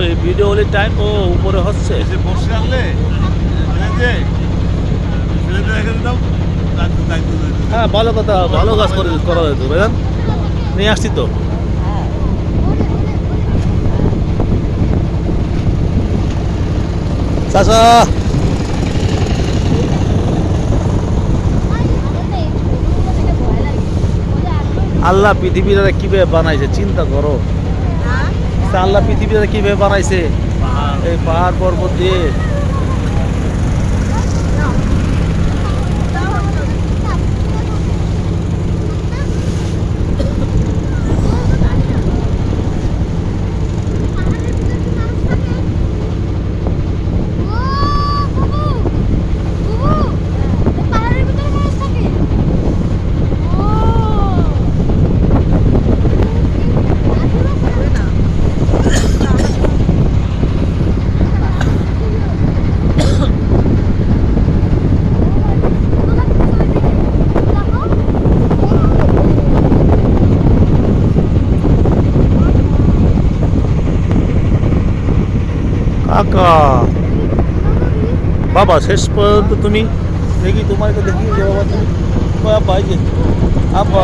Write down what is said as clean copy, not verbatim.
এই ভিডিও হলে টাইম ও উপরে হচ্ছে। এসে বসে আনলে হ্যাঁ ভালো কথা, ভালো কাজ করা যেত ভাইজান, নিয়ে আসছি তো। চাচা আল্লাহ পৃথিবীটা কিভাবে বানাইছে চিন্তা করো। আল্লাহ পৃথিবীটা কিভাবে বানাইছে, এই পাহাড় পর্বত দিয়ে। কাকা বাবা শেষ পর্যন্ত তুমি দেখি, তোমার তো দেখি যে বাবা তুমি আব্বা, এই যে আব্বা